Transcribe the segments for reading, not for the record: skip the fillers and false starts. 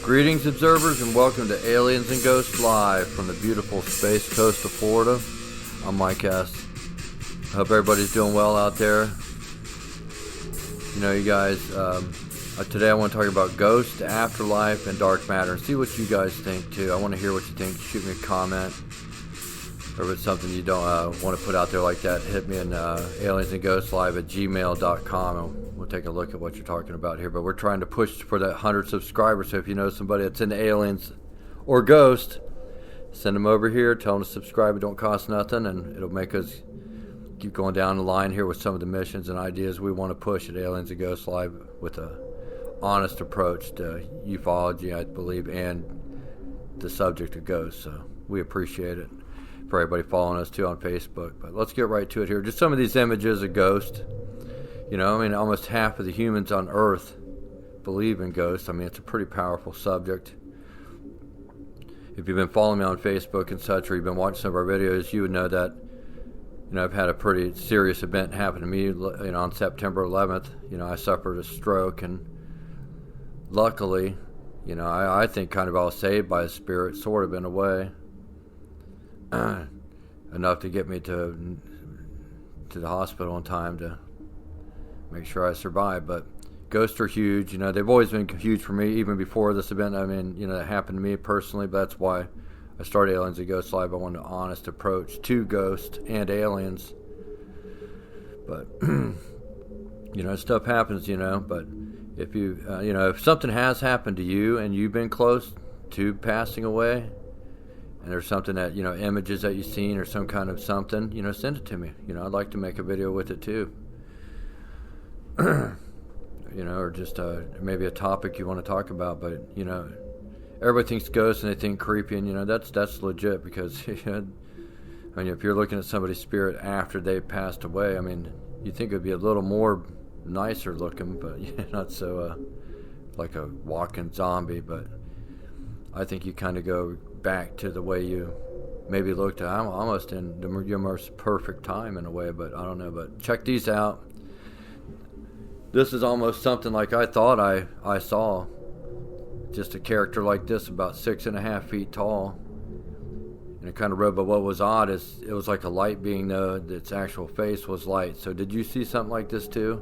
Greetings, observers, and welcome to Aliens and Ghosts Live from the beautiful space coast of Florida. I'm Mike S. I hope everybody's doing well out there. You know, you guys, today I want to talk about ghosts, afterlife, and dark matter, and see what you guys think, too. I want to hear what you think. Shoot me a comment. Or if it's something you don't want to put out there like that, hit me in aliensandghostslive@gmail.com, and we'll take a look at what you're talking about here. But we're trying to push for that 100 subscribers, so if you know somebody that's into aliens or ghosts, send them over here, tell them to subscribe. It don't cost nothing, and it'll make us keep going down the line here with some of the missions and ideas we want to push at Aliens and Ghosts Live with a honest approach to ufology, I believe, and the subject of ghosts. So we appreciate it. For everybody following us too on Facebook. But let's get right to it here. Just some of these images of ghosts. You know, I mean, almost half of the humans on Earth believe in ghosts. I mean, it's a pretty powerful subject. If you've been following me on Facebook and such, or you've been watching some of our videos, you would know that, you know, I've had a pretty serious event happen to me, you know, on September 11th. You know, I suffered a stroke, and luckily, you know, I think kind of I was saved by a spirit, sort of, in a way. Enough to get me to the hospital in time to make sure I survived. But ghosts are huge. You know, they've always been huge for me, even before this event. I mean, you know, that happened to me personally, but that's why I started Aliens and Ghosts Live. I wanted an honest approach to ghosts and aliens. But, you know, stuff happens, you know, but if you, you know, if something has happened to you and you've been close to passing away, and there's something that, you know, images that you've seen or some kind of something, you know, send it to me. You know, I'd like to make a video with it too. You know, or just maybe a topic you want to talk about. But, you know, everybody thinks ghosts and they think creepy, and, you know, that's legit because, you know, I mean, if you're looking at somebody's spirit after they passed away, I mean, you think it would be a little more nicer looking, but not so like a walking zombie. But I think you kind of go back to the way you maybe looked at. I'm almost in your most perfect time in a way, but I don't know. But check these out. This is almost something like I thought I saw. Just a character like this, about 6.5 feet tall, and it kind of rode. But what was odd is it was like a light being, though its actual face was light. So did you see something like this too?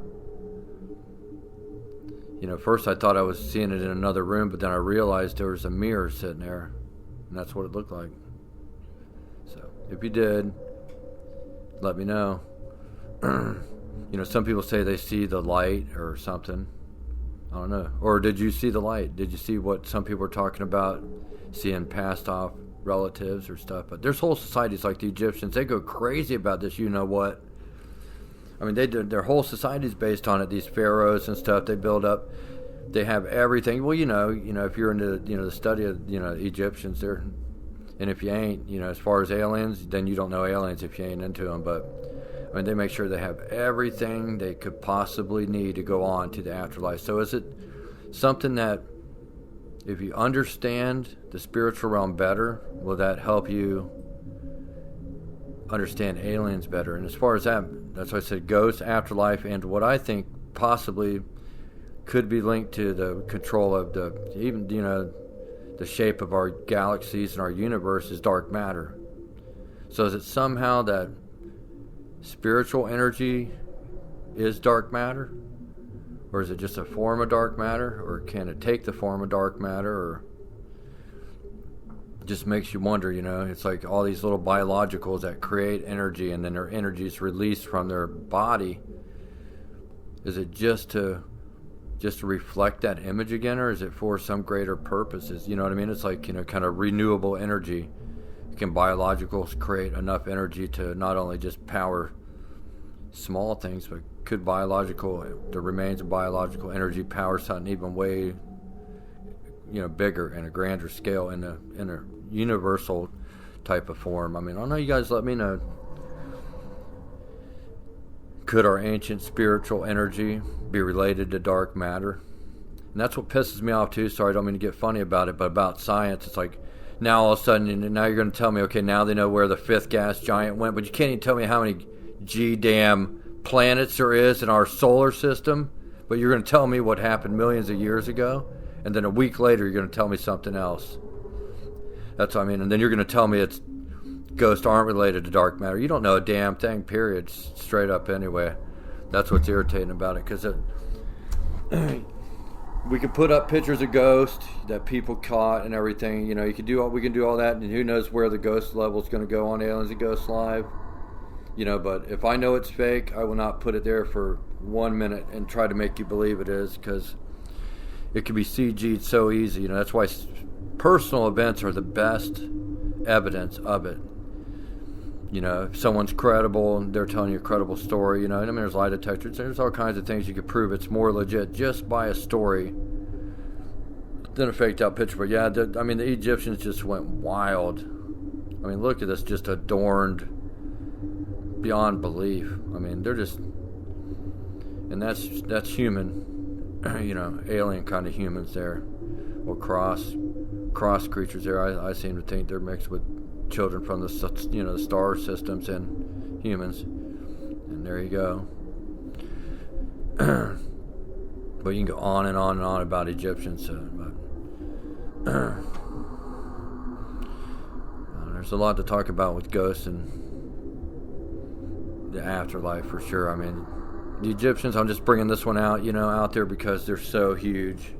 You know, first I thought I was seeing it in another room, but then I realized there was a mirror sitting there. And that's what it looked like. So, if you did, let me know. You know, some people say they see the light or something. I don't know. Or did you see the light? Did you see what some people were talking about, seeing passed off relatives or stuff? But there's whole societies like the Egyptians. They go crazy about this, you know what? I mean, their whole society's based on it. These pharaohs and stuff they build up. They have everything. Well, you know, if you're into, you know, the study of, you know, Egyptians, there, and if you ain't, you know, as far as aliens, then you don't know aliens if you ain't into them. But I mean, they make sure they have everything they could possibly need to go on to the afterlife. So is it something that, if you understand the spiritual realm better, will that help you understand aliens better? And as far as that's why I said ghosts, afterlife, and what I think possibly could be linked to the control of even, you know, the shape of our galaxies and our universe is dark matter. So is it somehow that spiritual energy is dark matter? Or is it just a form of dark matter? Or can it take the form of dark matter? Or it just makes you wonder, you know. It's like all these little biologicals that create energy, and then their energy is released from their body. Is it just to reflect that image again, or is it for some greater purposes? You know what I mean? It's like, you know, kind of renewable energy. Can biologicals create enough energy to not only just power small things, but could the remains of biological energy power something even way, you know, bigger and a grander scale in a universal type of form? I mean, I don't know. You guys let me know. Could our ancient spiritual energy be related to dark matter? And that's what pisses me off too. Sorry, I don't mean to get funny about it, but about science, it's like now all of a sudden, now you're going to tell me, okay, now they know where the fifth gas giant went, but you can't even tell me how many damn planets there is in our solar system. But you're going to tell me what happened millions of years ago, and then a week later you're going to tell me something else. That's what I mean. And then you're going to tell me it's ghosts aren't related to dark matter. You don't know a damn thing, period, straight up anyway. That's what's irritating about it, because we could put up pictures of ghosts that people caught and everything. You know, we can do all that, and who knows where the ghost level is going to go on Aliens and Ghosts Live. You know, but if I know it's fake, I will not put it there for 1 minute and try to make you believe it is, because it can be CG'd so easy. You know, that's why personal events are the best evidence of it. You know, if someone's credible and they're telling you a credible story, you know, I mean, there's lie detectors, there's all kinds of things you can prove it's more legit just by a story than a faked out picture. But yeah, I mean, the Egyptians just went wild. I mean, look at this, just adorned beyond belief. I mean, they're just, and that's human, you know, alien kind of humans there, or cross creatures there. I seem to think they're mixed with children from the, you know, the star systems and humans, and there you go. But you can go on and on and on about Egyptians, but there's a lot to talk about with ghosts and the afterlife for sure. I mean, the Egyptians, I'm just bringing this one out, you know, out there because they're so huge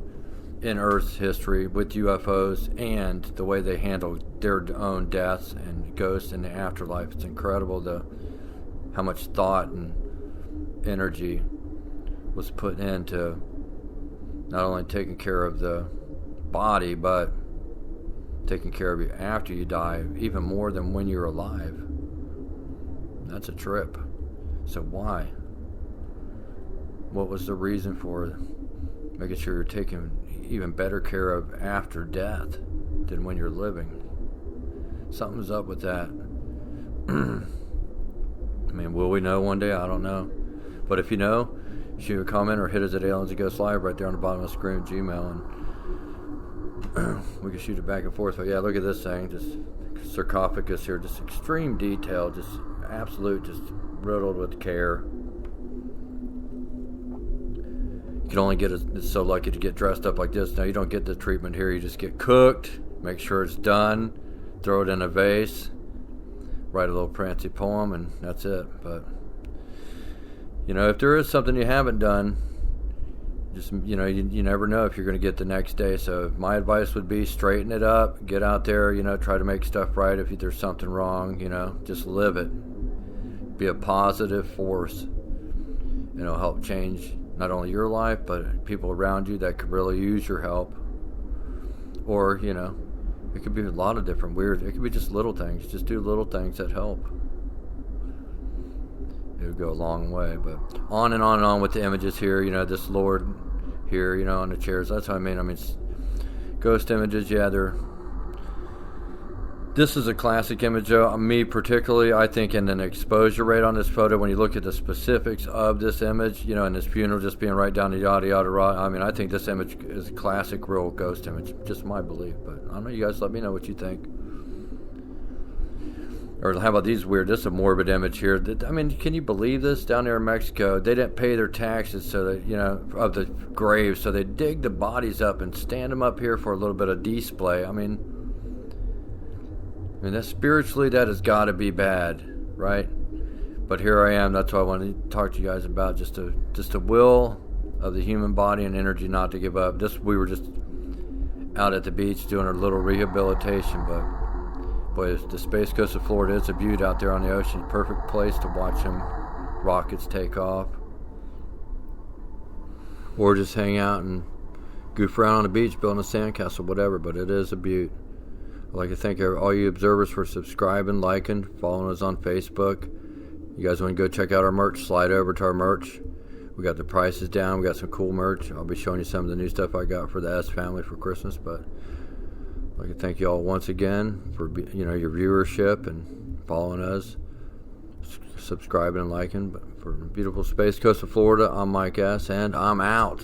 in Earth's history with UFOs and the way they handle their own deaths and ghosts in the afterlife. It's incredible how much thought and energy was put into not only taking care of the body, but taking care of you after you die, even more than when you're alive. That's a trip. So why? What was the reason for making sure you're taking even better care of after death than when you're living? Something's up with that. I mean, will we know one day? I don't know. But if you know, shoot a comment or hit us at Aliens and Ghosts Live right there on the bottom of the screen, Gmail, and we can shoot it back and forth. But yeah, look at this thing, just sarcophagus here, just extreme detail, just absolute, just riddled with care. You can only get it's so lucky to get dressed up like this. Now you don't get the treatment here. You just get cooked, make sure it's done, throw it in a vase, write a little prancy poem, and that's it. But you know, if there is something you haven't done, just, you know, you never know if you're going to get the next day. So my advice would be straighten it up, get out there, you know, try to make stuff right. If there's something wrong, you know, just live it. Be a positive force. You know, help change not only your life, but people around you that could really use your help. Or, you know, it could be a lot of different weird, it could be just little things. Just do little things that help. It would go a long way. But on and on and on with the images here, you know, this Lord here, you know, on the chairs. That's what I mean. I mean, ghost images, yeah, this is a classic image, though. Me particularly, I think in an exposure rate on this photo, when you look at the specifics of this image, you know, and this funeral just being right down the yada yada yada, I mean, I think this image is a classic real ghost image. Just my belief. But I don't know, you guys let me know what you think. Or how about these weird, this is a morbid image here. I mean, can you believe this? Down there in Mexico, they didn't pay their taxes, so that, you know, of the graves, so they dig the bodies up and stand them up here for a little bit of display. I mean, that spiritually, that has got to be bad, right? But here I am. That's what I wanted to talk to you guys about. Just the will of the human body and energy not to give up. We were just out at the beach doing our little rehabilitation, but boy, the Space Coast of Florida, it's a beauty out there on the ocean. Perfect place to watch them rockets take off, or just hang out and goof around on the beach, building a sandcastle, whatever. But it is a beaut. I'd like to thank all you observers for subscribing, liking, following us on Facebook. You guys want to go check out our merch, slide over to our merch. We got the prices down. We got some cool merch. I'll be showing you some of the new stuff I got for the S family for Christmas. But I'd like to thank you all once again for, you know, your viewership and following us, subscribing and liking. But for beautiful Space Coast of Florida, I'm Mike S., and I'm out.